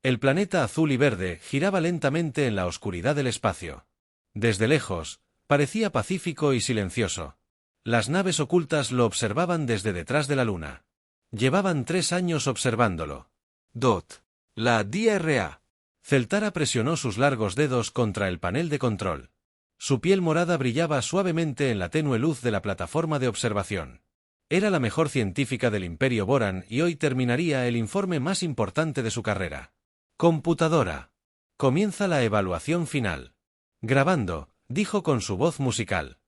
El planeta azul y verde giraba lentamente en la oscuridad del espacio. Desde lejos, parecía pacífico y silencioso. Las naves ocultas lo observaban desde detrás de la luna. Llevaban 3 años observándolo. La DRA. Celtara presionó sus largos dedos contra el panel de control. Su piel morada brillaba suavemente en la tenue luz de la plataforma de observación. Era la mejor científica del Imperio Boran y hoy terminaría el informe más importante de su carrera. Computadora. Comienza la evaluación final. Grabando, dijo con su voz musical.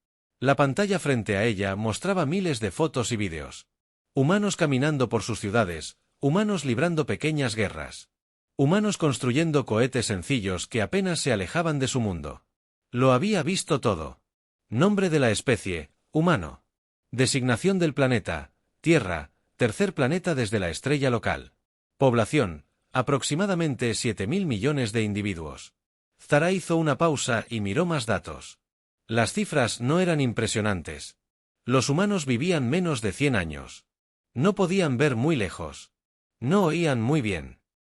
La pantalla frente a ella mostraba miles de fotos y vídeos. Humanos caminando por sus ciudades, humanos librando pequeñas guerras. Humanos construyendo cohetes sencillos que apenas se alejaban de su mundo. Lo había visto todo. Nombre de la especie, humano. Designación del planeta, Tierra, tercer planeta desde la estrella local. Población, aproximadamente 7.000 millones de individuos. Zara hizo una pausa y miró más datos. Las cifras no eran impresionantes. Los humanos vivían menos de 100 años. No podían ver muy lejos. No oían muy bien.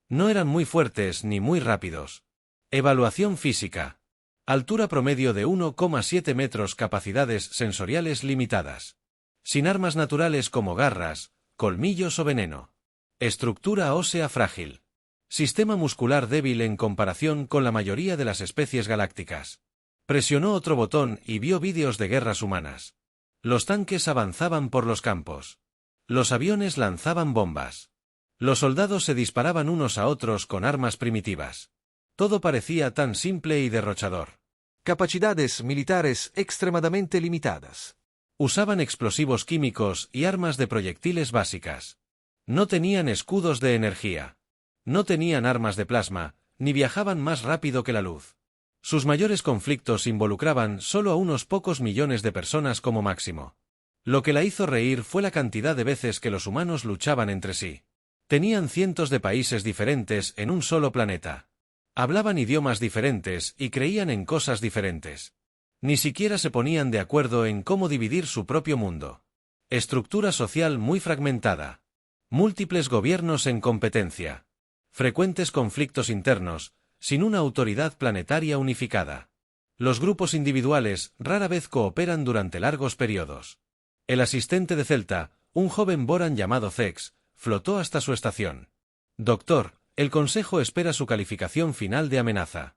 No eran muy fuertes ni muy rápidos. Evaluación física. Altura promedio de 1,7 metros. Capacidades sensoriales limitadas. Sin armas naturales como garras, colmillos o veneno. Estructura ósea frágil. Sistema muscular débil en comparación con la mayoría de las especies galácticas. Presionó otro botón y vio vídeos de guerras humanas. Los tanques avanzaban por los campos. Los aviones lanzaban bombas. Los soldados se disparaban unos a otros con armas primitivas. Todo parecía tan simple y derrochador. Capacidades militares extremadamente limitadas. Usaban explosivos químicos y armas de proyectiles básicas. No tenían escudos de energía. No tenían armas de plasma, ni viajaban más rápido que la luz. Sus mayores conflictos involucraban solo a unos pocos millones de personas como máximo. Lo que la hizo reír fue la cantidad de veces que los humanos luchaban entre sí. Tenían cientos de países diferentes en un solo planeta. Hablaban idiomas diferentes y creían en cosas diferentes. Ni siquiera se ponían de acuerdo en cómo dividir su propio mundo. Estructura social muy fragmentada. Múltiples gobiernos en competencia. Frecuentes conflictos internos, sin una autoridad planetaria unificada. Los grupos individuales rara vez cooperan durante largos periodos. El asistente de Celta, un joven Boran llamado Zex, flotó hasta su estación. Doctor, el Consejo espera su calificación final de amenaza.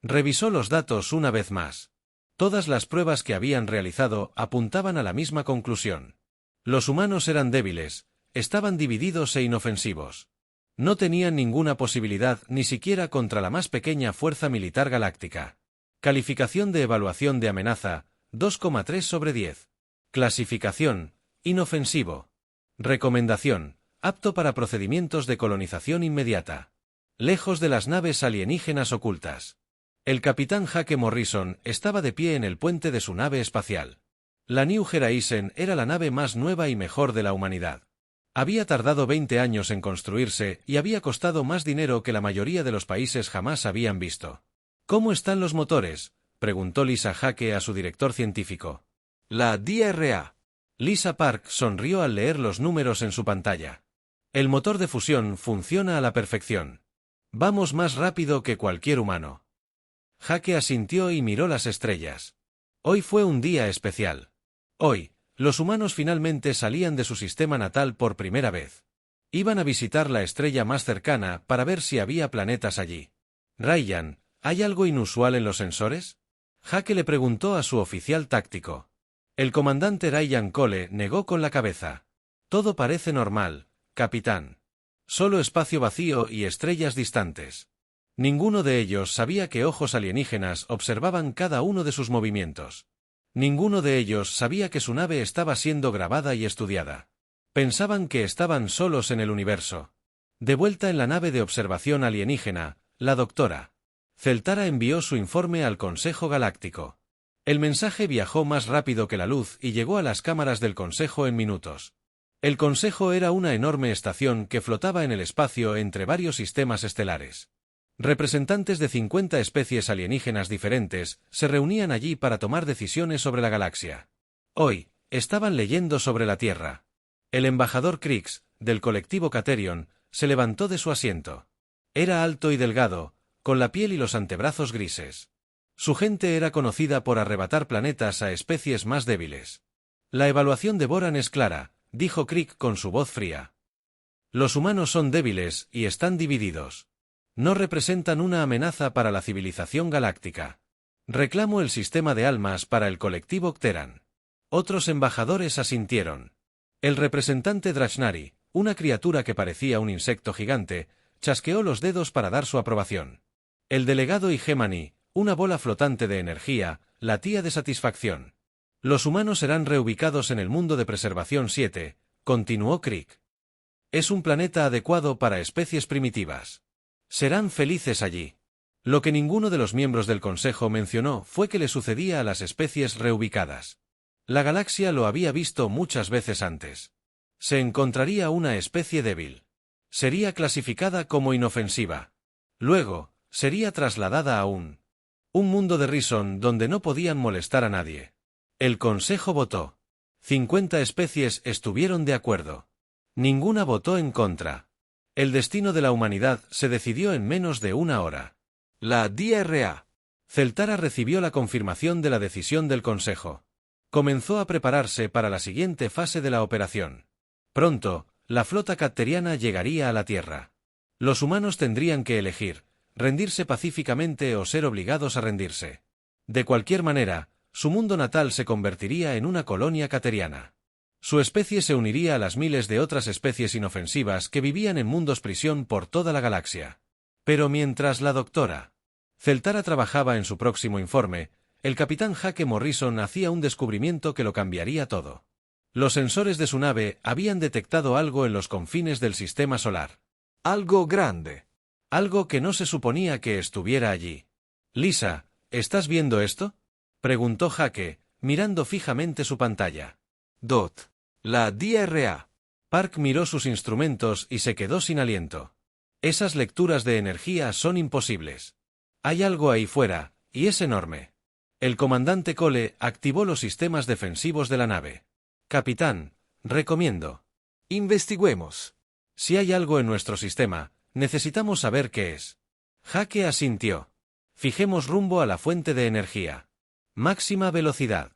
Revisó los datos una vez más. Todas las pruebas que habían realizado apuntaban a la misma conclusión. Los humanos eran débiles, estaban divididos e inofensivos. No tenían ninguna posibilidad ni siquiera contra la más pequeña fuerza militar galáctica. Calificación de evaluación de amenaza, 2,3 sobre 10. Clasificación, inofensivo. Recomendación, apto para procedimientos de colonización inmediata. Lejos de las naves alienígenas ocultas. El capitán Jake Morrison estaba de pie en el puente de su nave espacial. La New Horizon era la nave más nueva y mejor de la humanidad. Había tardado 20 años en construirse y había costado más dinero que la mayoría de los países jamás habían visto. ¿Cómo están los motores?, preguntó Lisa Jake a su director científico. La DRA. Lisa Park sonrió al leer los números en su pantalla. El motor de fusión funciona a la perfección. Vamos más rápido que cualquier humano. Jake asintió y miró las estrellas. Hoy fue un día especial. Hoy, los humanos finalmente salían de su sistema natal por primera vez. Iban a visitar la estrella más cercana para ver si había planetas allí. Ryan, ¿hay algo inusual en los sensores? Jake le preguntó a su oficial táctico. El comandante Ryan Cole negó con la cabeza. Todo parece normal, capitán. Solo espacio vacío y estrellas distantes. Ninguno de ellos sabía que ojos alienígenas observaban cada uno de sus movimientos. Ninguno de ellos sabía que su nave estaba siendo grabada y estudiada. Pensaban que estaban solos en el universo. De vuelta en la nave de observación alienígena, la doctora Celtara envió su informe al Consejo Galáctico. El mensaje viajó más rápido que la luz y llegó a las cámaras del Consejo en minutos. El Consejo era una enorme estación que flotaba en el espacio entre varios sistemas estelares. Representantes de 50 especies alienígenas diferentes se reunían allí para tomar decisiones sobre la galaxia. Hoy, estaban leyendo sobre la Tierra. El embajador Krix, del colectivo Caterion, se levantó de su asiento. Era alto y delgado, con la piel y los antebrazos grises. Su gente era conocida por arrebatar planetas a especies más débiles. La evaluación de Boran es clara, dijo Crick con su voz fría. Los humanos son débiles y están divididos. No representan una amenaza para la civilización galáctica. Reclamo el sistema de almas para el colectivo Cteran. Otros embajadores asintieron. El representante Drachnari, una criatura que parecía un insecto gigante, chasqueó los dedos para dar su aprobación. El delegado Igemani, una bola flotante de energía, latía de satisfacción. Los humanos serán reubicados en el mundo de preservación 7, continuó Crick. Es un planeta adecuado para especies primitivas. Serán felices allí. Lo que ninguno de los miembros del Consejo mencionó fue que le sucedía a las especies reubicadas. La galaxia lo había visto muchas veces antes. Se encontraría una especie débil. Sería clasificada como inofensiva. Luego, sería trasladada a un mundo de Rison donde no podían molestar a nadie. El Consejo votó. 50 especies estuvieron de acuerdo. Ninguna votó en contra. El destino de la humanidad se decidió en menos de una hora. La DRA. Celtara recibió la confirmación de la decisión del Consejo. Comenzó a prepararse para la siguiente fase de la operación. Pronto, la flota cacteriana llegaría a la Tierra. Los humanos tendrían que elegir, rendirse pacíficamente o ser obligados a rendirse. De cualquier manera, su mundo natal se convertiría en una colonia cateriana. Su especie se uniría a las miles de otras especies inofensivas que vivían en mundos prisión por toda la galaxia. Pero mientras la doctora Celtara trabajaba en su próximo informe, el capitán Jake Morrison hacía un descubrimiento que lo cambiaría todo. Los sensores de su nave habían detectado algo en los confines del sistema solar. Algo grande. Algo que no se suponía que estuviera allí. Lisa, ¿estás viendo esto?, preguntó Jake, mirando fijamente su pantalla. Dot. La DRA. Park miró sus instrumentos y se quedó sin aliento. Esas lecturas de energía son imposibles. Hay algo ahí fuera, y es enorme. El comandante Cole activó los sistemas defensivos de la nave. Capitán, recomiendo. Investiguemos. Si hay algo en nuestro sistema, necesitamos saber qué es. Jake asintió. Fijemos rumbo a la fuente de energía. Máxima velocidad.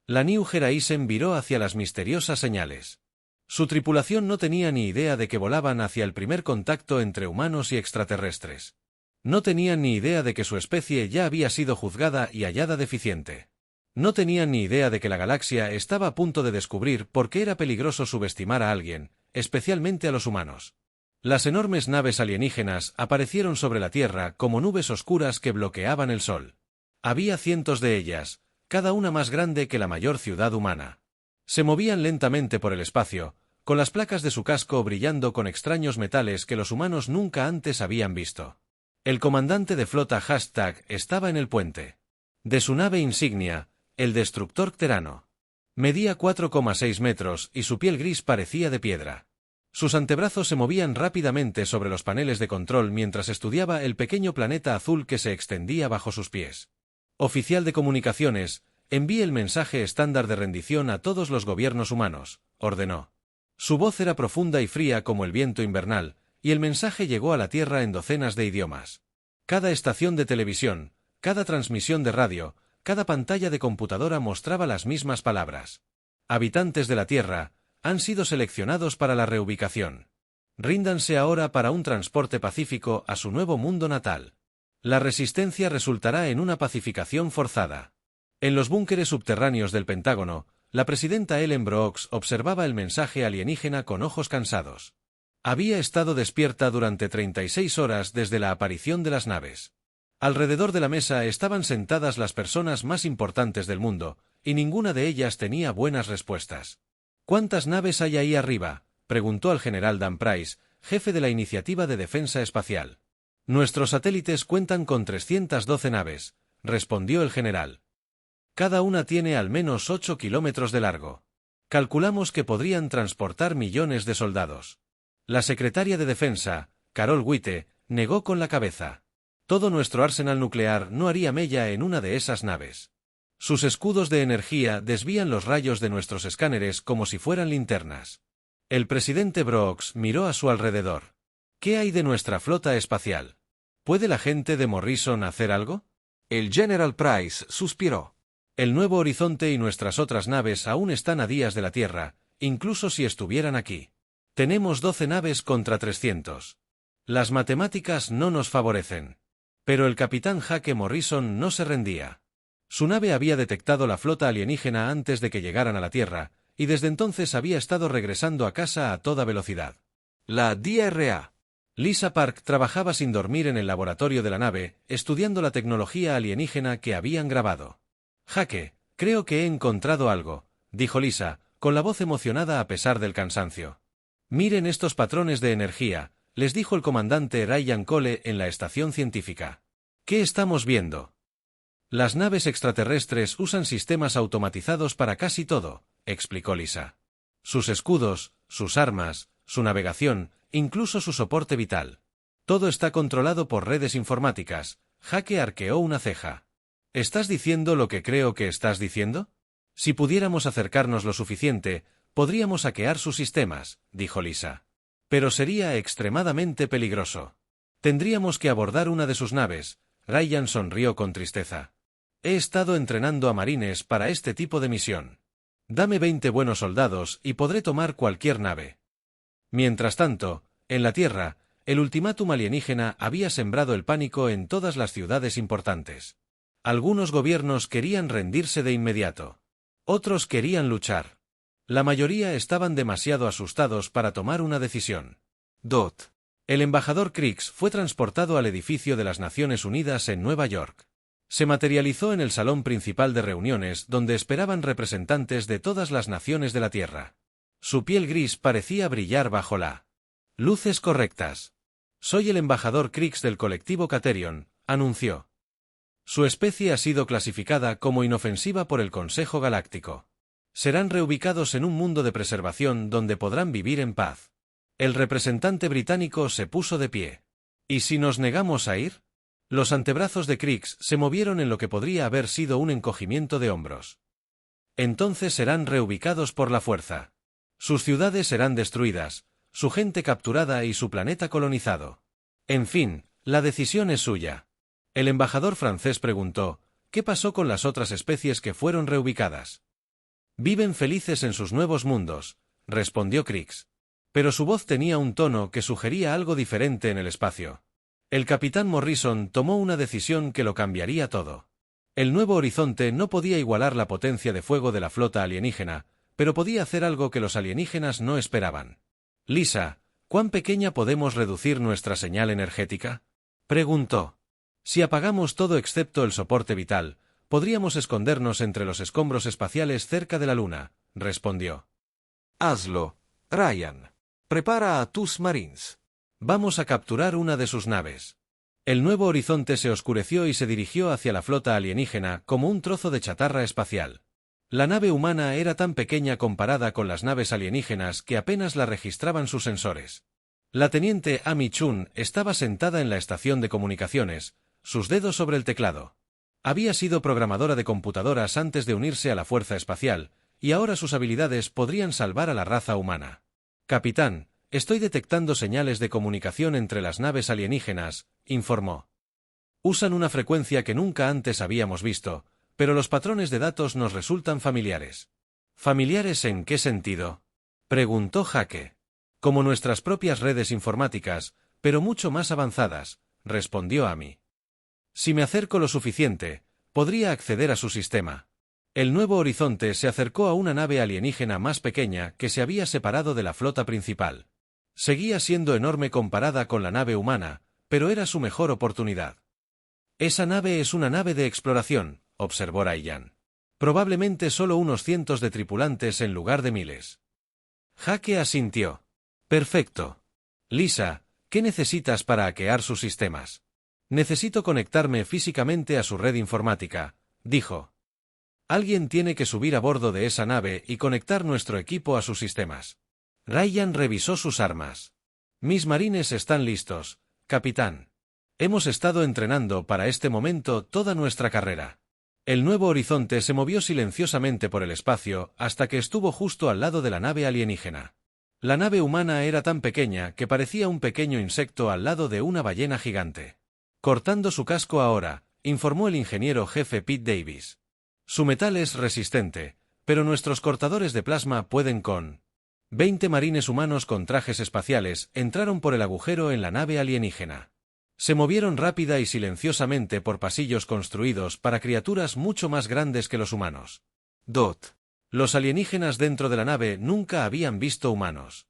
La New Horizon viró hacia las misteriosas señales. Su tripulación no tenía ni idea de que volaban hacia el primer contacto entre humanos y extraterrestres. No tenían ni idea de que su especie ya había sido juzgada y hallada deficiente. No tenían ni idea de que la galaxia estaba a punto de descubrir por qué era peligroso subestimar a alguien, especialmente a los humanos. Las enormes naves alienígenas aparecieron sobre la Tierra como nubes oscuras que bloqueaban el sol. Había cientos de ellas, cada una más grande que la mayor ciudad humana. Se movían lentamente por el espacio, con las placas de su casco brillando con extraños metales que los humanos nunca antes habían visto. El comandante de flota Hashtag estaba en el puente. De su nave insignia, el destructor Cterano. Medía 4,6 metros y su piel gris parecía de piedra. Sus antebrazos se movían rápidamente sobre los paneles de control mientras estudiaba el pequeño planeta azul que se extendía bajo sus pies. Oficial de comunicaciones, envíe el mensaje estándar de rendición a todos los gobiernos humanos, ordenó. Su voz era profunda y fría como el viento invernal, y el mensaje llegó a la Tierra en docenas de idiomas. Cada estación de televisión, cada transmisión de radio, cada pantalla de computadora mostraba las mismas palabras. Habitantes de la Tierra, han sido seleccionados para la reubicación. Ríndanse ahora para un transporte pacífico a su nuevo mundo natal. La resistencia resultará en una pacificación forzada. En los búnkeres subterráneos del Pentágono, la presidenta Ellen Brooks observaba el mensaje alienígena con ojos cansados. Había estado despierta durante 36 horas desde la aparición de las naves. Alrededor de la mesa estaban sentadas las personas más importantes del mundo, y ninguna de ellas tenía buenas respuestas. ¿Cuántas naves hay ahí arriba?, preguntó al general Dan Price, jefe de la Iniciativa de Defensa Espacial. Nuestros satélites cuentan con 312 naves, respondió el general. Cada una tiene al menos 8 kilómetros de largo. Calculamos que podrían transportar millones de soldados. La secretaria de Defensa, Carol Witte, negó con la cabeza. Todo nuestro arsenal nuclear no haría mella en una de esas naves. Sus escudos de energía desvían los rayos de nuestros escáneres como si fueran linternas. El presidente Brooks miró a su alrededor. ¿Qué hay de nuestra flota espacial? ¿Puede la gente de Morrison hacer algo? El General Price suspiró. El Nuevo Horizonte y nuestras otras naves aún están a días de la Tierra, incluso si estuvieran aquí. Tenemos 12 naves contra 300. Las matemáticas no nos favorecen. Pero el capitán Jake Morrison no se rendía. Su nave había detectado la flota alienígena antes de que llegaran a la Tierra, y desde entonces había estado regresando a casa a toda velocidad. La DRA. Lisa Park trabajaba sin dormir en el laboratorio de la nave, estudiando la tecnología alienígena que habían grabado. Jake, creo que he encontrado algo, dijo Lisa, con la voz emocionada a pesar del cansancio. Miren estos patrones de energía, les dijo el comandante Ryan Cole en la estación científica. ¿Qué estamos viendo? Las naves extraterrestres usan sistemas automatizados para casi todo, explicó Lisa. Sus escudos, sus armas, su navegación, incluso su soporte vital. Todo está controlado por redes informáticas. Jake arqueó una ceja. ¿Estás diciendo lo que creo que estás diciendo? Si pudiéramos acercarnos lo suficiente, podríamos hackear sus sistemas, dijo Lisa. Pero sería extremadamente peligroso. Tendríamos que abordar una de sus naves. Ryan sonrió con tristeza. He estado entrenando a marines para este tipo de misión. Dame 20 buenos soldados y podré tomar cualquier nave. Mientras tanto, en la Tierra, el ultimátum alienígena había sembrado el pánico en todas las ciudades importantes. Algunos gobiernos querían rendirse de inmediato. Otros querían luchar. La mayoría estaban demasiado asustados para tomar una decisión. El embajador Crix fue transportado al edificio de las Naciones Unidas en Nueva York. Se materializó en el salón principal de reuniones donde esperaban representantes de todas las naciones de la Tierra. Su piel gris parecía brillar bajo la luces correctas. Soy el embajador Crix del colectivo Caterion, anunció. Su especie ha sido clasificada como inofensiva por el Consejo Galáctico. Serán reubicados en un mundo de preservación donde podrán vivir en paz. El representante británico se puso de pie. ¿Y si nos negamos a ir? Los antebrazos de Crix se movieron en lo que podría haber sido un encogimiento de hombros. Entonces serán reubicados por la fuerza. Sus ciudades serán destruidas, su gente capturada y su planeta colonizado. En fin, la decisión es suya. El embajador francés preguntó, ¿qué pasó con las otras especies que fueron reubicadas? Viven felices en sus nuevos mundos, respondió Crix. Pero su voz tenía un tono que sugería algo diferente en el espacio. El capitán Morrison tomó una decisión que lo cambiaría todo. El Nuevo Horizonte no podía igualar la potencia de fuego de la flota alienígena, pero podía hacer algo que los alienígenas no esperaban. Lisa, ¿cuán pequeña podemos reducir nuestra señal energética? Preguntó. Si apagamos todo excepto el soporte vital, podríamos escondernos entre los escombros espaciales cerca de la Luna, respondió. Hazlo, Ryan. Prepara a tus marines. Vamos a capturar una de sus naves. El Nuevo Horizonte se oscureció y se dirigió hacia la flota alienígena como un trozo de chatarra espacial. La nave humana era tan pequeña comparada con las naves alienígenas que apenas la registraban sus sensores. La teniente Amy Chun estaba sentada en la estación de comunicaciones, sus dedos sobre el teclado. Había sido programadora de computadoras antes de unirse a la Fuerza Espacial, y ahora sus habilidades podrían salvar a la raza humana. Capitán, estoy detectando señales de comunicación entre las naves alienígenas, informó. Usan una frecuencia que nunca antes habíamos visto, pero los patrones de datos nos resultan familiares. ¿Familiares en qué sentido? Preguntó Jake. Como nuestras propias redes informáticas, pero mucho más avanzadas, respondió Amy. Si me acerco lo suficiente, podría acceder a su sistema. El Nuevo Horizonte se acercó a una nave alienígena más pequeña que se había separado de la flota principal. Seguía siendo enorme comparada con la nave humana, pero era su mejor oportunidad. Esa nave es una nave de exploración, observó Ryan. Probablemente solo unos cientos de tripulantes en lugar de miles. Jake asintió. Perfecto. Lisa, ¿qué necesitas para hackear sus sistemas? Necesito conectarme físicamente a su red informática, dijo. Alguien tiene que subir a bordo de esa nave y conectar nuestro equipo a sus sistemas. Ryan revisó sus armas. Mis marines están listos, capitán. Hemos estado entrenando para este momento toda nuestra carrera. El Nuevo Horizonte se movió silenciosamente por el espacio hasta que estuvo justo al lado de la nave alienígena. La nave humana era tan pequeña que parecía un pequeño insecto al lado de una ballena gigante. Cortando su casco ahora, informó el ingeniero jefe Pete Davis. Su metal es resistente, pero nuestros cortadores de plasma pueden con... 20 marines humanos con trajes espaciales entraron por el agujero en la nave alienígena. Se movieron rápida y silenciosamente por pasillos construidos para criaturas mucho más grandes que los humanos. Los alienígenas dentro de la nave nunca habían visto humanos.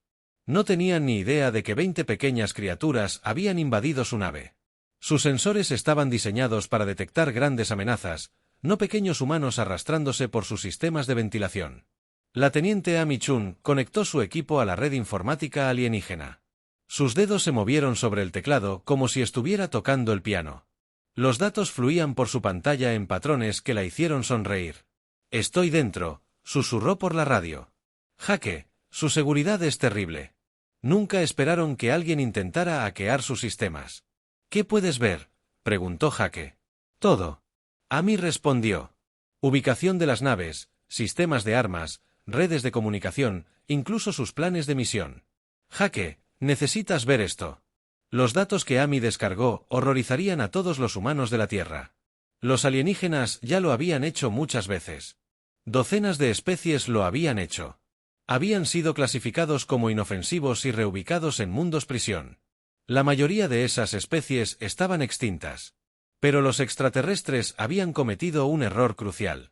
No tenían ni idea de que 20 pequeñas criaturas habían invadido su nave. Sus sensores estaban diseñados para detectar grandes amenazas, no pequeños humanos arrastrándose por sus sistemas de ventilación. La teniente Amy Chun conectó su equipo a la red informática alienígena. Sus dedos se movieron sobre el teclado como si estuviera tocando el piano. Los datos fluían por su pantalla en patrones que la hicieron sonreír. «Estoy dentro», susurró por la radio. «Jaque, su seguridad es terrible. Nunca esperaron que alguien intentara hackear sus sistemas». «¿Qué puedes ver?», preguntó Jaque. «Todo». Amy respondió. «Ubicación de las naves, sistemas de armas, redes de comunicación, incluso sus planes de misión». «Jaque, necesitas ver esto». Los datos que Amy descargó horrorizarían a todos los humanos de la Tierra. Los alienígenas ya lo habían hecho muchas veces. Docenas de especies lo habían hecho. Habían sido clasificados como inofensivos y reubicados en mundos prisión. La mayoría de esas especies estaban extintas. Pero los extraterrestres habían cometido un error crucial.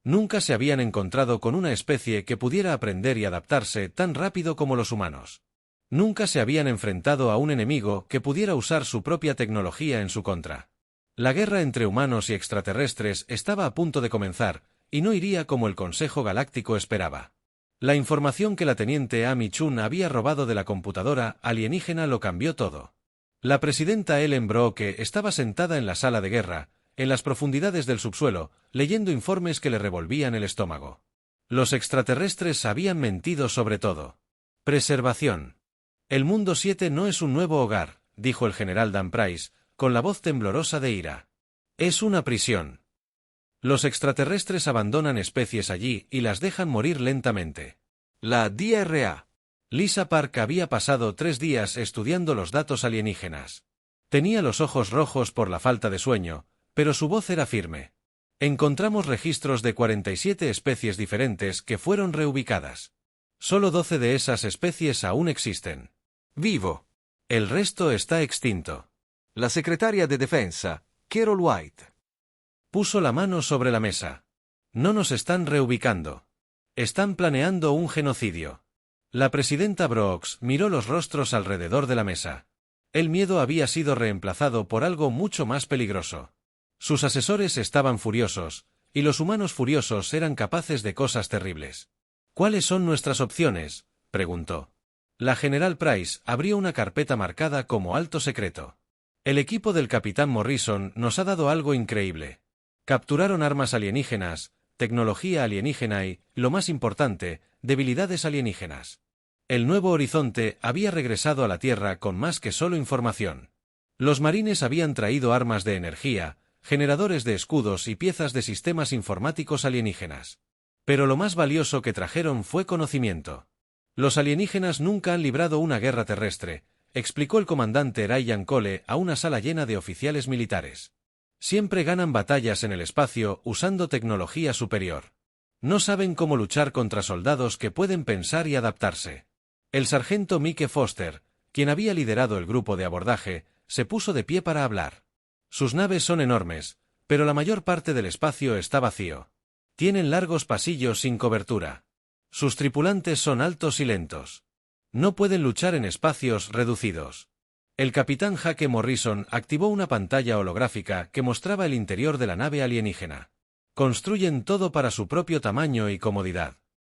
Nunca se habían encontrado con una especie que pudiera aprender y adaptarse tan rápido como los humanos. Nunca se habían enfrentado a un enemigo que pudiera usar su propia tecnología en su contra. La guerra entre humanos y extraterrestres estaba a punto de comenzar, y no iría como el Consejo Galáctico esperaba. La información que la teniente Amy Chun había robado de la computadora alienígena lo cambió todo. La presidenta Ellen Brocke estaba sentada en la sala de guerra, en las profundidades del subsuelo, leyendo informes que le revolvían el estómago. Los extraterrestres habían mentido sobre todo. Preservación. «El Mundo 7 no es un nuevo hogar», dijo el general Dan Price, con la voz temblorosa de ira. «Es una prisión. Los extraterrestres abandonan especies allí y las dejan morir lentamente». La DRA. Lisa Park había pasado 3 días estudiando los datos alienígenas. Tenía los ojos rojos por la falta de sueño, pero su voz era firme. «Encontramos registros de 47 especies diferentes que fueron reubicadas. Solo 12 de esas especies aún existen. Vivo. El resto está extinto». La secretaria de Defensa, Carol White. Puso la mano sobre la mesa. «No nos están reubicando. Están planeando un genocidio». La presidenta Brooks miró los rostros alrededor de la mesa. El miedo había sido reemplazado por algo mucho más peligroso. Sus asesores estaban furiosos, y los humanos furiosos eran capaces de cosas terribles. «¿Cuáles son nuestras opciones?», preguntó. La general Price abrió una carpeta marcada como alto secreto. «El equipo del capitán Morrison nos ha dado algo increíble. Capturaron armas alienígenas, tecnología alienígena y, lo más importante, debilidades alienígenas. El Nuevo Horizonte había regresado a la Tierra con más que solo información. Los marines habían traído armas de energía, generadores de escudos y piezas de sistemas informáticos alienígenas. Pero lo más valioso que trajeron fue conocimiento. Los alienígenas nunca han librado una guerra terrestre», explicó el comandante Ryan Cole a una sala llena de oficiales militares. «Siempre ganan batallas en el espacio usando tecnología superior. No saben cómo luchar contra soldados que pueden pensar y adaptarse». El sargento Mike Foster, quien había liderado el grupo de abordaje, se puso de pie para hablar. «Sus naves son enormes, pero la mayor parte del espacio está vacío. Tienen largos pasillos sin cobertura. Sus tripulantes son altos y lentos. No pueden luchar en espacios reducidos». El capitán Jaque Morrison activó una pantalla holográfica que mostraba el interior de la nave alienígena. «Construyen todo para su propio tamaño y comodidad.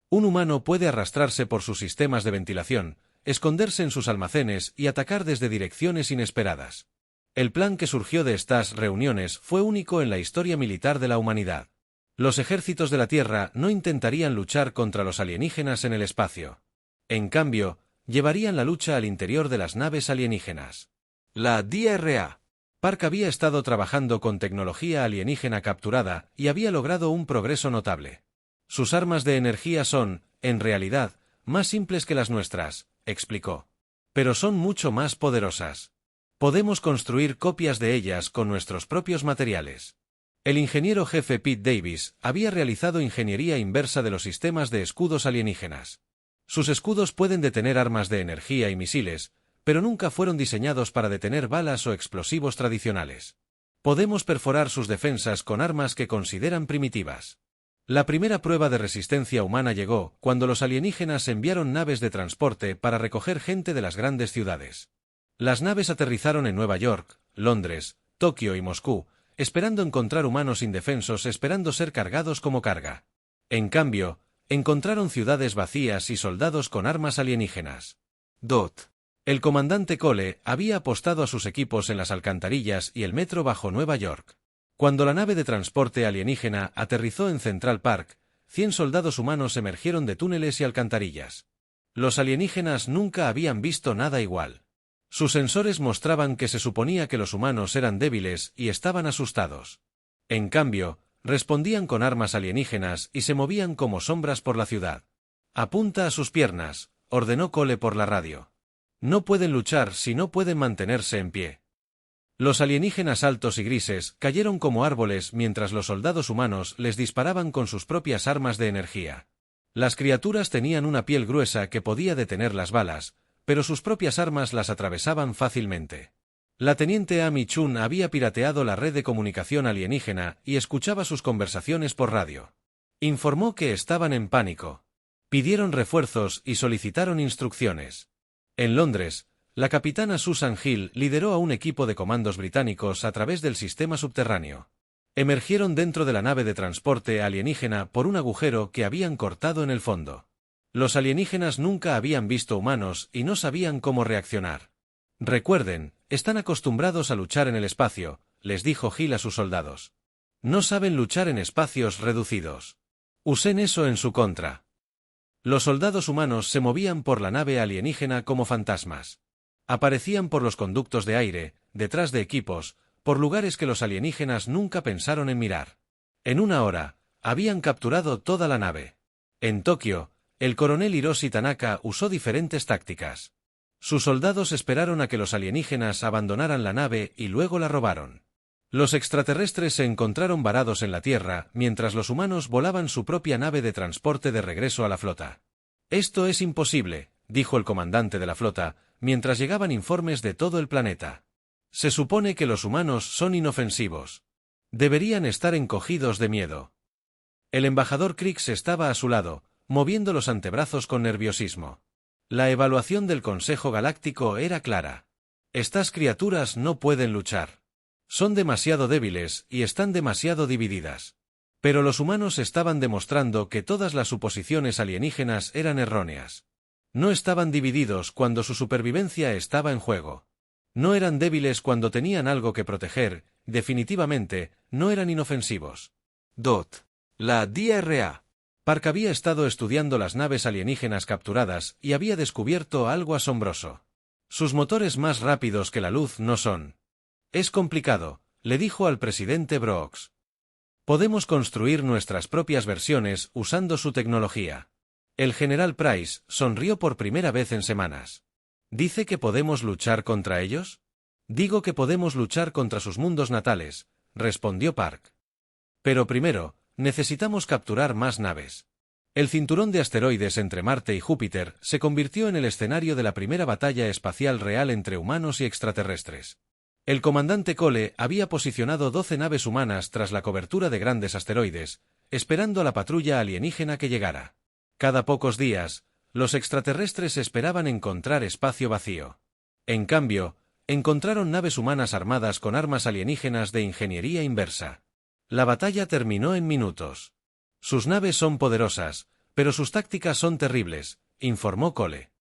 Un humano puede arrastrarse por sus sistemas de ventilación, esconderse en sus almacenes y atacar desde direcciones inesperadas. El plan que surgió de estas reuniones fue único en la historia militar de la humanidad. Los ejércitos de la Tierra no intentarían luchar contra los alienígenas en el espacio. En cambio, llevarían la lucha al interior de las naves alienígenas». La DRA. Park había estado trabajando con tecnología alienígena capturada y había logrado un progreso notable. Sus armas de energía son, en realidad, más simples que las nuestras, explicó. Pero son mucho más poderosas. Podemos construir copias de ellas con nuestros propios materiales. El ingeniero jefe Pete Davis había realizado ingeniería inversa de los sistemas de escudos alienígenas. Sus escudos pueden detener armas de energía y misiles, pero nunca fueron diseñados para detener balas o explosivos tradicionales. Podemos perforar sus defensas con armas que consideran primitivas. La primera prueba de resistencia humana llegó cuando los alienígenas enviaron naves de transporte para recoger gente de las grandes ciudades. Las naves aterrizaron en Nueva York, Londres, Tokio y Moscú, esperando encontrar humanos indefensos esperando ser cargados como carga. En cambio, encontraron ciudades vacías y soldados con armas alienígenas. El comandante Cole había apostado a sus equipos en las alcantarillas y el metro bajo Nueva York. Cuando la nave de transporte alienígena aterrizó en Central Park, 100 soldados humanos emergieron de túneles y alcantarillas. Los alienígenas nunca habían visto nada igual. Sus sensores mostraban que se suponía que los humanos eran débiles y estaban asustados. En cambio, respondían con armas alienígenas y se movían como sombras por la ciudad. «Apunta a sus piernas», ordenó Cole por la radio. «No pueden luchar si no pueden mantenerse en pie». Los alienígenas altos y grises cayeron como árboles mientras los soldados humanos les disparaban con sus propias armas de energía. Las criaturas tenían una piel gruesa que podía detener las balas, pero sus propias armas las atravesaban fácilmente. La teniente Amy Chun había pirateado la red de comunicación alienígena y escuchaba sus conversaciones por radio. Informó que estaban en pánico. Pidieron refuerzos y solicitaron instrucciones. En Londres, la capitana Susan Hill lideró a un equipo de comandos británicos a través del sistema subterráneo. Emergieron dentro de la nave de transporte alienígena por un agujero que habían cortado en el fondo. Los alienígenas nunca habían visto humanos y no sabían cómo reaccionar. «Recuerden, están acostumbrados a luchar en el espacio», les dijo Hill a sus soldados. «No saben luchar en espacios reducidos. Usen eso en su contra». Los soldados humanos se movían por la nave alienígena como fantasmas. Aparecían por los conductos de aire, detrás de equipos, por lugares que los alienígenas nunca pensaron en mirar. En una hora, habían capturado toda la nave. En Tokio, el coronel Hiroshi Tanaka usó diferentes tácticas. Sus soldados esperaron a que los alienígenas abandonaran la nave y luego la robaron. Los extraterrestres se encontraron varados en la Tierra mientras los humanos volaban su propia nave de transporte de regreso a la flota. «Esto es imposible», dijo el comandante de la flota, mientras llegaban informes de todo el planeta. «Se supone que los humanos son inofensivos. Deberían estar encogidos de miedo». El embajador Kriegs estaba a su lado, moviendo los antebrazos con nerviosismo. La evaluación del Consejo Galáctico era clara. Estas criaturas no pueden luchar. Son demasiado débiles y están demasiado divididas. Pero los humanos estaban demostrando que todas las suposiciones alienígenas eran erróneas. No estaban divididos cuando su supervivencia estaba en juego. No eran débiles cuando tenían algo que proteger, definitivamente, no eran inofensivos. La DRA. Park había estado estudiando las naves alienígenas capturadas y había descubierto algo asombroso. Sus motores más rápidos que la luz no son. «Es complicado», le dijo al presidente Brooks. «Podemos construir nuestras propias versiones usando su tecnología». El general Price sonrió por primera vez en semanas. ¿Dice que podemos luchar contra ellos? Digo que podemos luchar contra sus mundos natales, respondió Park. Pero primero, necesitamos capturar más naves. El cinturón de asteroides entre Marte y Júpiter se convirtió en el escenario de la primera batalla espacial real entre humanos y extraterrestres. El comandante Cole había posicionado 12 naves humanas tras la cobertura de grandes asteroides, esperando a la patrulla alienígena que llegara. Cada pocos días, los extraterrestres esperaban encontrar espacio vacío. En cambio, encontraron naves humanas armadas con armas alienígenas de ingeniería inversa. La batalla terminó en minutos. Sus naves son poderosas, pero sus tácticas son terribles, informó Cole.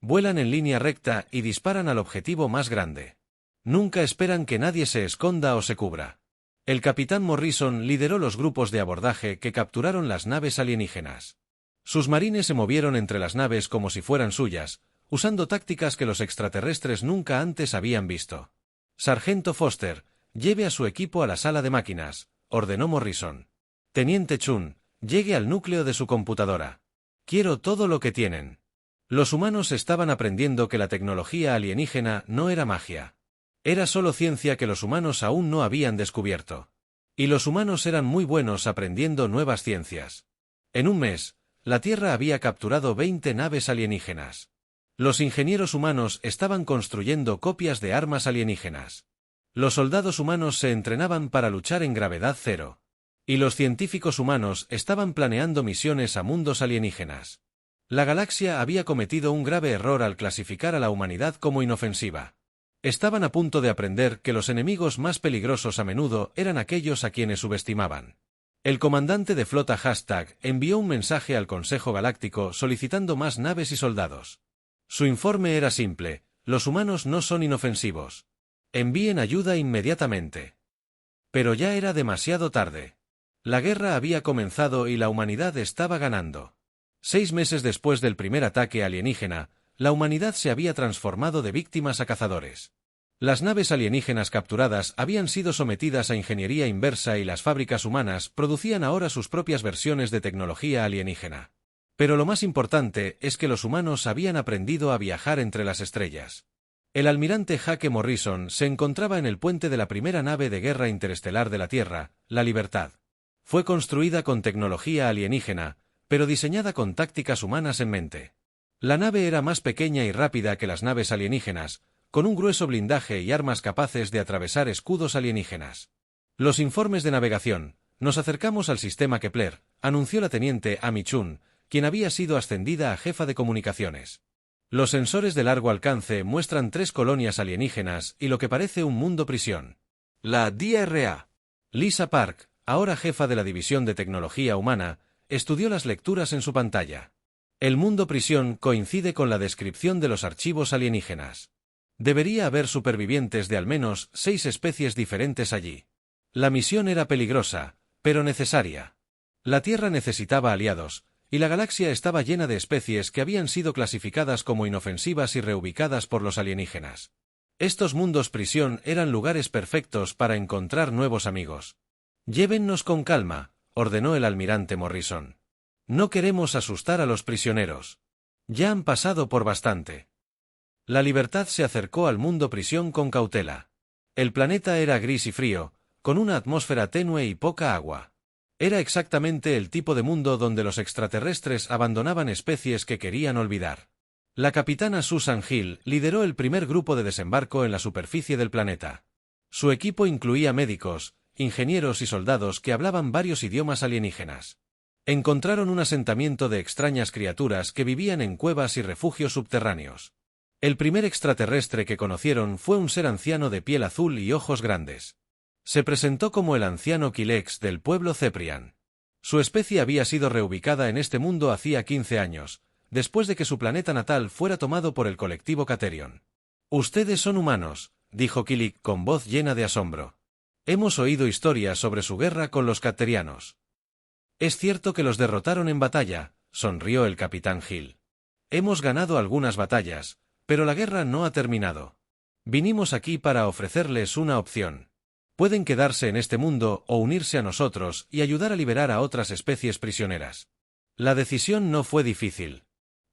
Vuelan en línea recta y disparan al objetivo más grande. Nunca esperan que nadie se esconda o se cubra. El capitán Morrison lideró los grupos de abordaje que capturaron las naves alienígenas. Sus marines se movieron entre las naves como si fueran suyas, usando tácticas que los extraterrestres nunca antes habían visto. «Sargento Foster, lleve a su equipo a la sala de máquinas», ordenó Morrison. «Teniente Chun, llegue al núcleo de su computadora». Quiero todo lo que tienen. Los humanos estaban aprendiendo que la tecnología alienígena no era magia. Era solo ciencia que los humanos aún no habían descubierto. Y los humanos eran muy buenos aprendiendo nuevas ciencias. En un mes, la Tierra había capturado 20 naves alienígenas. Los ingenieros humanos estaban construyendo copias de armas alienígenas. Los soldados humanos se entrenaban para luchar en gravedad cero. Y los científicos humanos estaban planeando misiones a mundos alienígenas. La galaxia había cometido un grave error al clasificar a la humanidad como inofensiva. Estaban a punto de aprender que los enemigos más peligrosos a menudo eran aquellos a quienes subestimaban. El comandante de flota envió un mensaje al Consejo Galáctico solicitando más naves y soldados. Su informe era simple: los humanos no son inofensivos. Envíen ayuda inmediatamente. Pero ya era demasiado tarde. La guerra había comenzado y la humanidad estaba ganando. 6 meses después del primer ataque alienígena, la humanidad se había transformado de víctimas a cazadores. Las naves alienígenas capturadas habían sido sometidas a ingeniería inversa y las fábricas humanas producían ahora sus propias versiones de tecnología alienígena. Pero lo más importante es que los humanos habían aprendido a viajar entre las estrellas. El almirante Hake Morrison se encontraba en el puente de la primera nave de guerra interestelar de la Tierra, la Libertad. Fue construida con tecnología alienígena, pero diseñada con tácticas humanas en mente. La nave era más pequeña y rápida que las naves alienígenas, con un grueso blindaje y armas capaces de atravesar escudos alienígenas. Los informes de navegación: nos acercamos al sistema Kepler, anunció la teniente Amy Chun, quien había sido ascendida a jefa de comunicaciones. Los sensores de largo alcance muestran 3 colonias alienígenas y lo que parece un mundo prisión. La DRA. Lisa Park, ahora jefa de la División de Tecnología Humana, estudió las lecturas en su pantalla. El mundo prisión coincide con la descripción de los archivos alienígenas. Debería haber supervivientes de al menos 6 especies diferentes allí. La misión era peligrosa, pero necesaria. La Tierra necesitaba aliados, y la galaxia estaba llena de especies que habían sido clasificadas como inofensivas y reubicadas por los alienígenas. Estos mundos prisión eran lugares perfectos para encontrar nuevos amigos. Llévennos con calma, ordenó el almirante Morrison. No queremos asustar a los prisioneros. Ya han pasado por bastante. La Libertad se acercó al mundo prisión con cautela. El planeta era gris y frío, con una atmósfera tenue y poca agua. Era exactamente el tipo de mundo donde los extraterrestres abandonaban especies que querían olvidar. La capitana Susan Hill lideró el primer grupo de desembarco en la superficie del planeta. Su equipo incluía médicos, ingenieros y soldados que hablaban varios idiomas alienígenas. Encontraron un asentamiento de extrañas criaturas que vivían en cuevas y refugios subterráneos. El primer extraterrestre que conocieron fue un ser anciano de piel azul y ojos grandes. Se presentó como el anciano Kilex del pueblo Ceprian. Su especie había sido reubicada en este mundo hacía 15 años, después de que su planeta natal fuera tomado por el colectivo Caterion. «Ustedes son humanos», dijo Kilik con voz llena de asombro. «Hemos oído historias sobre su guerra con los caterianos». «Es cierto que los derrotaron en batalla», sonrió el capitán Hill. «Hemos ganado algunas batallas, pero la guerra no ha terminado. Vinimos aquí para ofrecerles una opción. Pueden quedarse en este mundo o unirse a nosotros y ayudar a liberar a otras especies prisioneras». La decisión no fue difícil.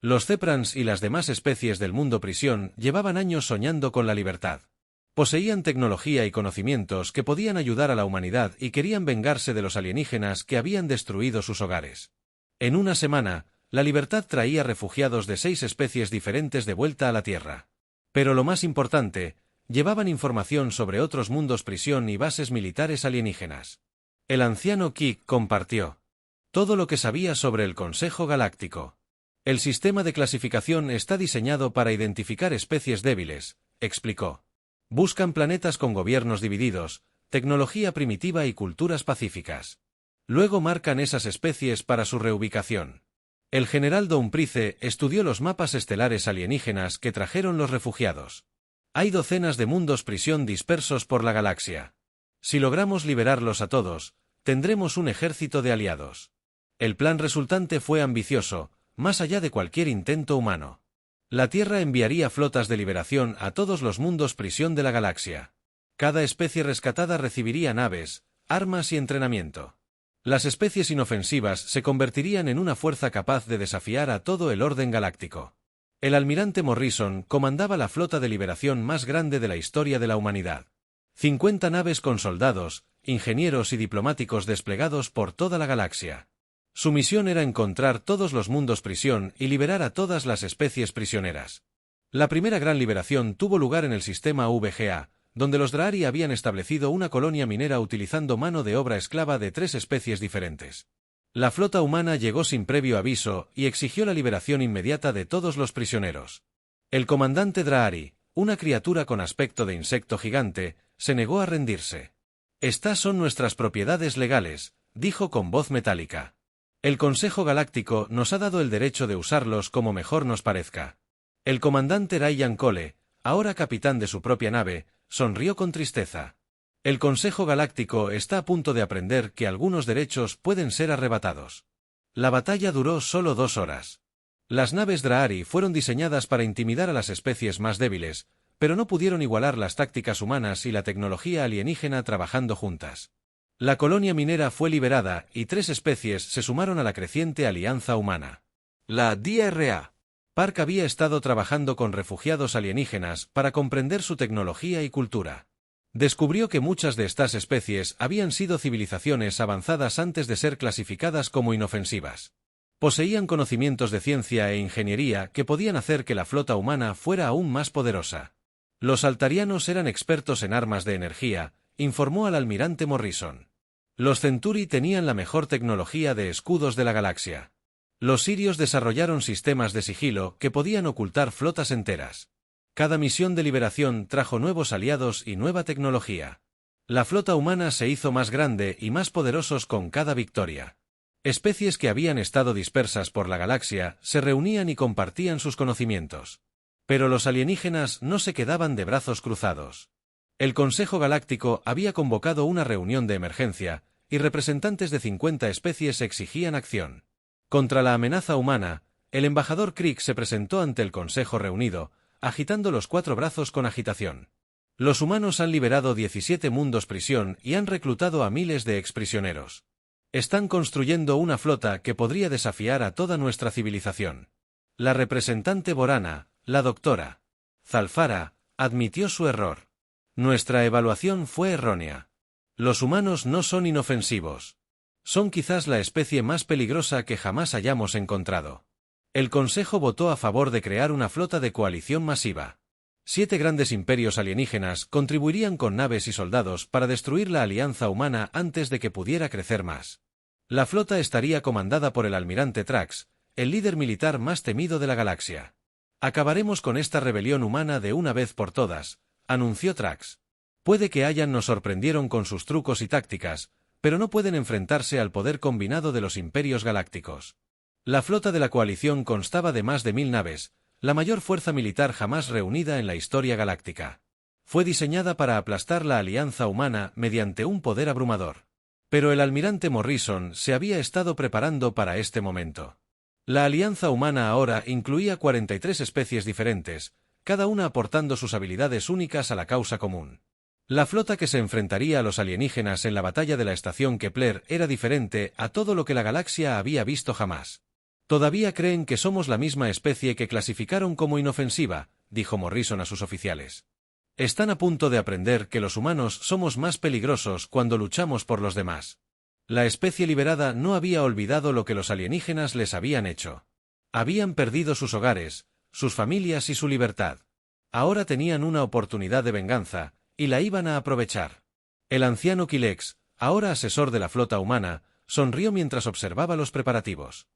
Los Zeprans y las demás especies del mundo prisión llevaban años soñando con la libertad. Poseían tecnología y conocimientos que podían ayudar a la humanidad y querían vengarse de los alienígenas que habían destruido sus hogares. En una semana, la libertad traía refugiados de 6 especies diferentes de vuelta a la Tierra. Pero lo más importante, llevaban información sobre otros mundos prisión y bases militares alienígenas. El anciano Kik compartió todo lo que sabía sobre el Consejo Galáctico. El sistema de clasificación está diseñado para identificar especies débiles, explicó. Buscan planetas con gobiernos divididos, tecnología primitiva y culturas pacíficas. Luego marcan esas especies para su reubicación. El general Doumprice estudió los mapas estelares alienígenas que trajeron los refugiados. Hay docenas de mundos prisión dispersos por la galaxia. Si logramos liberarlos a todos, tendremos un ejército de aliados. El plan resultante fue ambicioso, más allá de cualquier intento humano. La Tierra enviaría flotas de liberación a todos los mundos prisión de la galaxia. Cada especie rescatada recibiría naves, armas y entrenamiento. Las especies inofensivas se convertirían en una fuerza capaz de desafiar a todo el orden galáctico. El almirante Morrison comandaba la flota de liberación más grande de la historia de la humanidad. 50 naves con soldados, ingenieros y diplomáticos desplegados por toda la galaxia. Su misión era encontrar todos los mundos prisión y liberar a todas las especies prisioneras. La primera gran liberación tuvo lugar en el sistema VGA, donde los Drahari habían establecido una colonia minera utilizando mano de obra esclava de 3 especies diferentes. La flota humana llegó sin previo aviso y exigió la liberación inmediata de todos los prisioneros. El comandante Drahari, una criatura con aspecto de insecto gigante, se negó a rendirse. «Estas son nuestras propiedades legales», dijo con voz metálica. «El Consejo Galáctico nos ha dado el derecho de usarlos como mejor nos parezca». El comandante Ryan Cole, ahora capitán de su propia nave, sonrió con tristeza. El Consejo Galáctico está a punto de aprender que algunos derechos pueden ser arrebatados. La batalla duró solo 2 horas. Las naves Drahari fueron diseñadas para intimidar a las especies más débiles, pero no pudieron igualar las tácticas humanas y la tecnología alienígena trabajando juntas. La colonia minera fue liberada y 3 especies se sumaron a la creciente alianza humana. La DRA. Park había estado trabajando con refugiados alienígenas para comprender su tecnología y cultura. Descubrió que muchas de estas especies habían sido civilizaciones avanzadas antes de ser clasificadas como inofensivas. Poseían conocimientos de ciencia e ingeniería que podían hacer que la flota humana fuera aún más poderosa. Los altarianos eran expertos en armas de energía, informó al almirante Morrison. Los Centuri tenían la mejor tecnología de escudos de la galaxia. Los sirios desarrollaron sistemas de sigilo que podían ocultar flotas enteras. Cada misión de liberación trajo nuevos aliados y nueva tecnología. La flota humana se hizo más grande y más poderosos con cada victoria. Especies que habían estado dispersas por la galaxia se reunían y compartían sus conocimientos. Pero los alienígenas no se quedaban de brazos cruzados. El Consejo Galáctico había convocado una reunión de emergencia, y representantes de 50 especies exigían acción. Contra la amenaza humana, el embajador Krieg se presentó ante el Consejo reunido, agitando los 4 brazos con agitación. Los humanos han liberado 17 mundos prisión y han reclutado a miles de exprisioneros. Están construyendo una flota que podría desafiar a toda nuestra civilización. La representante Borana, la doctora Zalfara, admitió su error. Nuestra evaluación fue errónea. Los humanos no son inofensivos. Son quizás la especie más peligrosa que jamás hayamos encontrado. El Consejo votó a favor de crear una flota de coalición masiva. 7 grandes imperios alienígenas contribuirían con naves y soldados para destruir la alianza humana antes de que pudiera crecer más. La flota estaría comandada por el almirante Trax, el líder militar más temido de la galaxia. «Acabaremos con esta rebelión humana de una vez por todas», anunció Trax. «Puede que Hayan nos sorprendieron con sus trucos y tácticas, pero no pueden enfrentarse al poder combinado de los imperios galácticos». La flota de la coalición constaba de más de 1000 naves, la mayor fuerza militar jamás reunida en la historia galáctica. Fue diseñada para aplastar la alianza humana mediante un poder abrumador. Pero el almirante Morrison se había estado preparando para este momento. La alianza humana ahora incluía 43 especies diferentes, cada una aportando sus habilidades únicas a la causa común. La flota que se enfrentaría a los alienígenas en la batalla de la estación Kepler era diferente a todo lo que la galaxia había visto jamás. «Todavía creen que somos la misma especie que clasificaron como inofensiva», dijo Morrison a sus oficiales. «Están a punto de aprender que los humanos somos más peligrosos cuando luchamos por los demás». La especie liberada no había olvidado lo que los alienígenas les habían hecho. Habían perdido sus hogares, sus familias y su libertad. Ahora tenían una oportunidad de venganza, y la iban a aprovechar. El anciano Kilex, ahora asesor de la flota humana, sonrió mientras observaba los preparativos.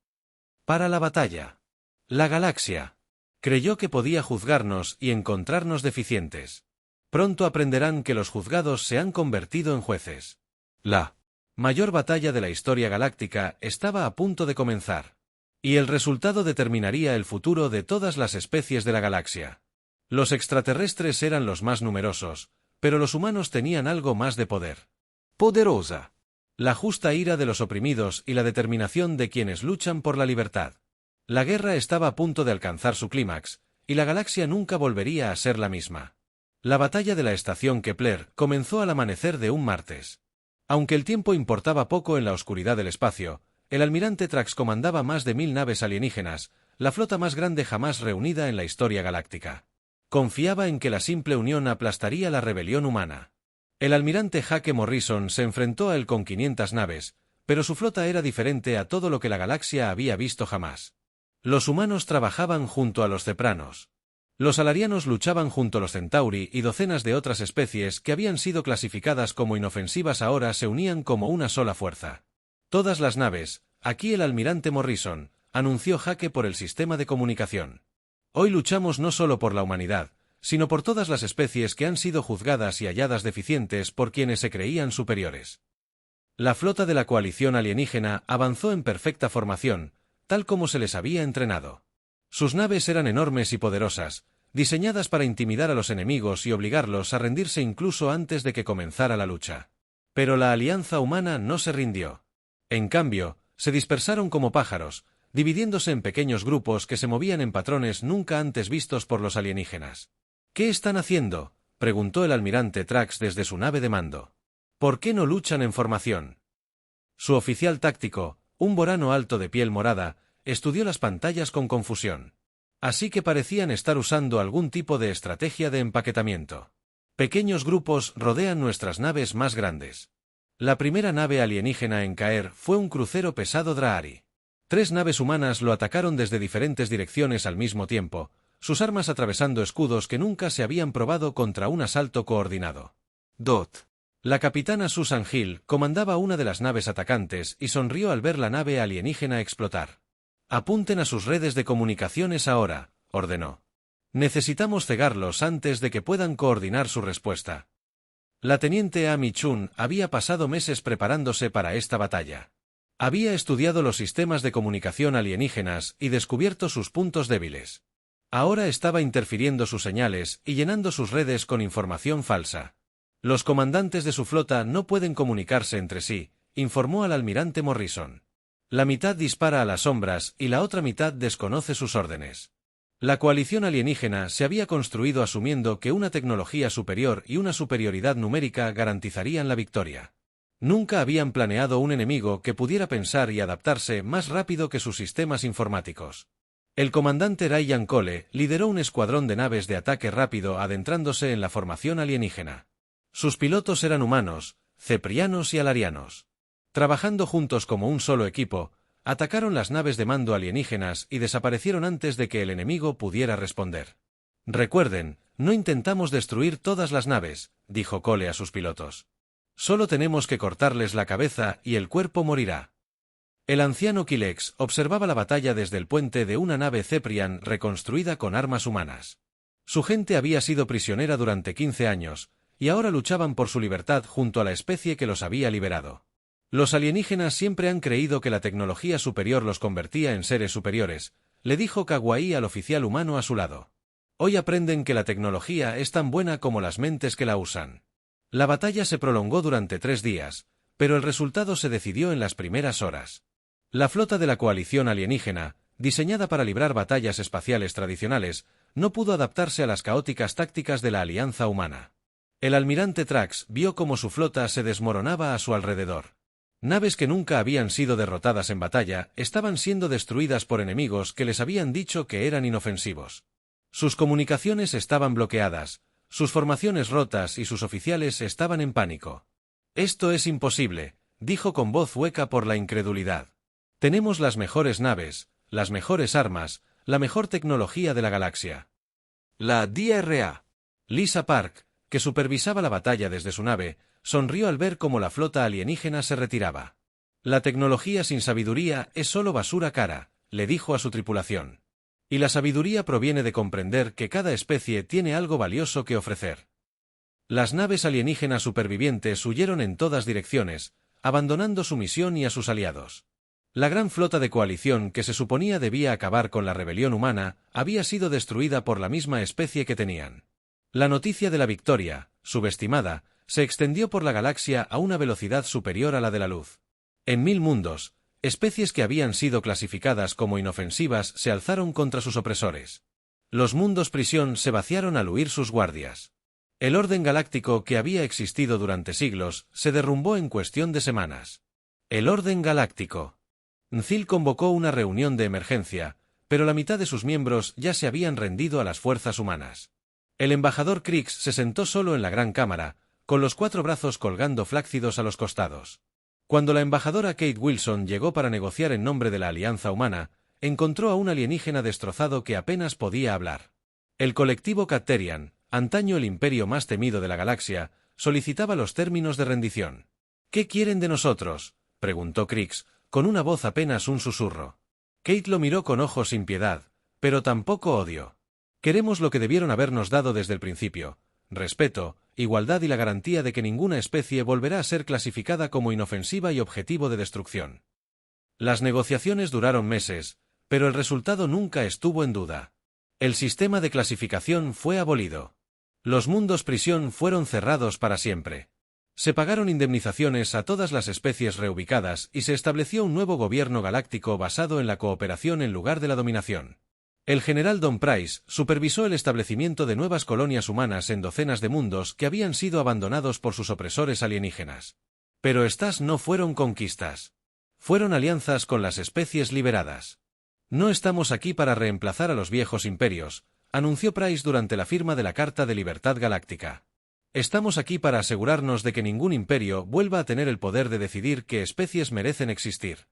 Para la batalla. La galaxia. Creyó que podía juzgarnos y encontrarnos deficientes. Pronto aprenderán que los juzgados se han convertido en jueces. La mayor batalla de la historia galáctica estaba a punto de comenzar. Y el resultado determinaría el futuro de todas las especies de la galaxia. Los extraterrestres eran los más numerosos, pero los humanos tenían algo más de poder. Poderosa. La justa ira de los oprimidos y la determinación de quienes luchan por la libertad. La guerra estaba a punto de alcanzar su clímax, y la galaxia nunca volvería a ser la misma. La batalla de la estación Kepler comenzó al amanecer de un martes. Aunque el tiempo importaba poco en la oscuridad del espacio, el almirante Trax comandaba más de 1000 naves alienígenas, la flota más grande jamás reunida en la historia galáctica. Confiaba en que la simple unión aplastaría la rebelión humana. El almirante Hake Morrison se enfrentó a él con 500 naves, pero su flota era diferente a todo lo que la galaxia había visto jamás. Los humanos trabajaban junto a los cepranos. Los alarianos luchaban junto a los centauri y docenas de otras especies que habían sido clasificadas como inofensivas ahora se unían como una sola fuerza. Todas las naves, aquí el almirante Morrison, anunció Hake por el sistema de comunicación. Hoy luchamos no solo por la humanidad, sino por todas las especies que han sido juzgadas y halladas deficientes por quienes se creían superiores. La flota de la coalición alienígena avanzó en perfecta formación, tal como se les había entrenado. Sus naves eran enormes y poderosas, diseñadas para intimidar a los enemigos y obligarlos a rendirse incluso antes de que comenzara la lucha. Pero la alianza humana no se rindió. En cambio, se dispersaron como pájaros, dividiéndose en pequeños grupos que se movían en patrones nunca antes vistos por los alienígenas. ¿Qué están haciendo?, preguntó el almirante Trax desde su nave de mando. ¿Por qué no luchan en formación? Su oficial táctico, un borano alto de piel morada, estudió las pantallas con confusión. Así que parecían estar usando algún tipo de estrategia de empaquetamiento. Pequeños grupos rodean nuestras naves más grandes. La primera nave alienígena en caer fue un crucero pesado Drahari. 3 naves humanas lo atacaron desde diferentes direcciones al mismo tiempo, sus armas atravesando escudos que nunca se habían probado contra un asalto coordinado. Dot. La capitana Susan Hill comandaba una de las naves atacantes y sonrió al ver la nave alienígena explotar. «Apunten a sus redes de comunicaciones ahora», ordenó. «Necesitamos cegarlos antes de que puedan coordinar su respuesta». La teniente Amy Chun había pasado meses preparándose para esta batalla. Había estudiado los sistemas de comunicación alienígenas y descubierto sus puntos débiles. Ahora estaba interfiriendo sus señales y llenando sus redes con información falsa. Los comandantes de su flota no pueden comunicarse entre sí, informó al almirante Morrison. La mitad dispara a las sombras y la otra mitad desconoce sus órdenes. La coalición alienígena se había construido asumiendo que una tecnología superior y una superioridad numérica garantizarían la victoria. Nunca habían planeado un enemigo que pudiera pensar y adaptarse más rápido que sus sistemas informáticos. El comandante Ryan Cole lideró un escuadrón de naves de ataque rápido adentrándose en la formación alienígena. Sus pilotos eran humanos, ceprianos y alarianos. Trabajando juntos como un solo equipo, atacaron las naves de mando alienígenas y desaparecieron antes de que el enemigo pudiera responder. «Recuerden, no intentamos destruir todas las naves», dijo Cole a sus pilotos. «Solo tenemos que cortarles la cabeza y el cuerpo morirá». El anciano Kilex observaba la batalla desde el puente de una nave Ceprian reconstruida con armas humanas. Su gente había sido prisionera durante 15 años, y ahora luchaban por su libertad junto a la especie que los había liberado. Los alienígenas siempre han creído que la tecnología superior los convertía en seres superiores, le dijo Kawai al oficial humano a su lado. Hoy aprenden que la tecnología es tan buena como las mentes que la usan. La batalla se prolongó durante 3 días, pero el resultado se decidió en las primeras horas. La flota de la coalición alienígena, diseñada para librar batallas espaciales tradicionales, no pudo adaptarse a las caóticas tácticas de la alianza humana. El almirante Trax vio cómo su flota se desmoronaba a su alrededor. Naves que nunca habían sido derrotadas en batalla estaban siendo destruidas por enemigos que les habían dicho que eran inofensivos. Sus comunicaciones estaban bloqueadas, sus formaciones rotas y sus oficiales estaban en pánico. «Esto es imposible», dijo con voz hueca por la incredulidad. «Tenemos las mejores naves, las mejores armas, la mejor tecnología de la galaxia». La DRA. Lisa Park, que supervisaba la batalla desde su nave, sonrió al ver cómo la flota alienígena se retiraba. «La tecnología sin sabiduría es solo basura cara», le dijo a su tripulación. «Y la sabiduría proviene de comprender que cada especie tiene algo valioso que ofrecer». Las naves alienígenas supervivientes huyeron en todas direcciones, abandonando su misión y a sus aliados. La gran flota de coalición que se suponía debía acabar con la rebelión humana había sido destruida por la misma especie que tenían. La noticia de la victoria, subestimada, se extendió por la galaxia a una velocidad superior a la de la luz. En 1000 mundos, especies que habían sido clasificadas como inofensivas se alzaron contra sus opresores. Los mundos prisión se vaciaron al huir sus guardias. El orden galáctico que había existido durante siglos se derrumbó en cuestión de semanas. El orden galáctico. Nzil convocó una reunión de emergencia, pero la mitad de sus miembros ya se habían rendido a las fuerzas humanas. El embajador Krix se sentó solo en la gran cámara, con los 4 brazos colgando flácidos a los costados. Cuando la embajadora Kate Wilson llegó para negociar en nombre de la Alianza Humana, encontró a un alienígena destrozado que apenas podía hablar. El colectivo Caterian, antaño el imperio más temido de la galaxia, solicitaba los términos de rendición. «¿Qué quieren de nosotros?», preguntó Krix, con una voz apenas un susurro. Kate lo miró con ojos sin piedad, pero tampoco odio. «Queremos lo que debieron habernos dado desde el principio: respeto, igualdad y la garantía de que ninguna especie volverá a ser clasificada como inofensiva y objetivo de destrucción». Las negociaciones duraron meses, pero el resultado nunca estuvo en duda. El sistema de clasificación fue abolido. Los mundos prisión fueron cerrados para siempre. Se pagaron indemnizaciones a todas las especies reubicadas y se estableció un nuevo gobierno galáctico basado en la cooperación en lugar de la dominación. El general Don Price supervisó el establecimiento de nuevas colonias humanas en docenas de mundos que habían sido abandonados por sus opresores alienígenas. Pero estas no fueron conquistas. Fueron alianzas con las especies liberadas. «No estamos aquí para reemplazar a los viejos imperios», anunció Price durante la firma de la Carta de Libertad Galáctica. «Estamos aquí para asegurarnos de que ningún imperio vuelva a tener el poder de decidir qué especies merecen existir».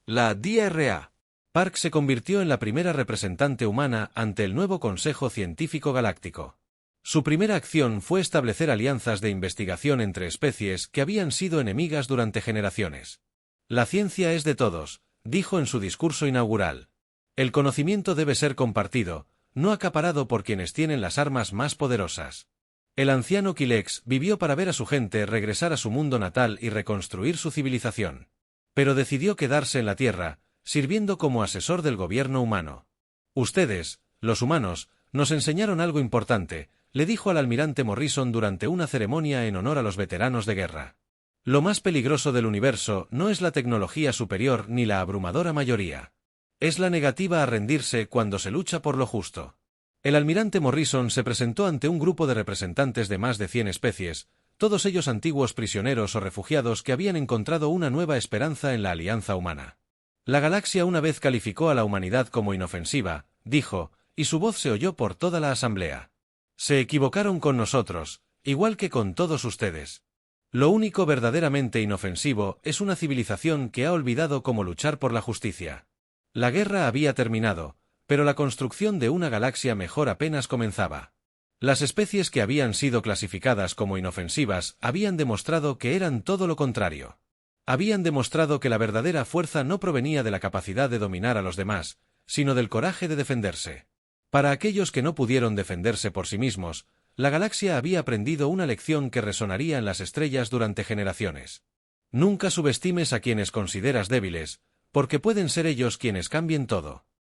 La DRA. Park se convirtió en la primera representante humana ante el nuevo Consejo Científico Galáctico. Su primera acción fue establecer alianzas de investigación entre especies que habían sido enemigas durante generaciones. «La ciencia es de todos», dijo en su discurso inaugural. «El conocimiento debe ser compartido, no acaparado por quienes tienen las armas más poderosas». El anciano Kilex vivió para ver a su gente regresar a su mundo natal y reconstruir su civilización. Pero decidió quedarse en la Tierra, sirviendo como asesor del gobierno humano. «Ustedes, los humanos, nos enseñaron algo importante», le dijo al almirante Morrison durante una ceremonia en honor a los veteranos de guerra. «Lo más peligroso del universo no es la tecnología superior ni la abrumadora mayoría. Es la negativa a rendirse cuando se lucha por lo justo». El almirante Morrison se presentó ante un grupo de representantes de más de 100 especies, todos ellos antiguos prisioneros o refugiados que habían encontrado una nueva esperanza en la Alianza Humana. «La galaxia una vez calificó a la humanidad como inofensiva», dijo, y su voz se oyó por toda la asamblea. «Se equivocaron con nosotros, igual que con todos ustedes. Lo único verdaderamente inofensivo es una civilización que ha olvidado cómo luchar por la justicia». La guerra había terminado, pero la construcción de una galaxia mejor apenas comenzaba. Las especies que habían sido clasificadas como inofensivas habían demostrado que eran todo lo contrario. Habían demostrado que la verdadera fuerza no provenía de la capacidad de dominar a los demás, sino del coraje de defenderse. Para aquellos que no pudieron defenderse por sí mismos, la galaxia había aprendido una lección que resonaría en las estrellas durante generaciones. Nunca subestimes a quienes consideras débiles, porque pueden ser ellos quienes cambien todo.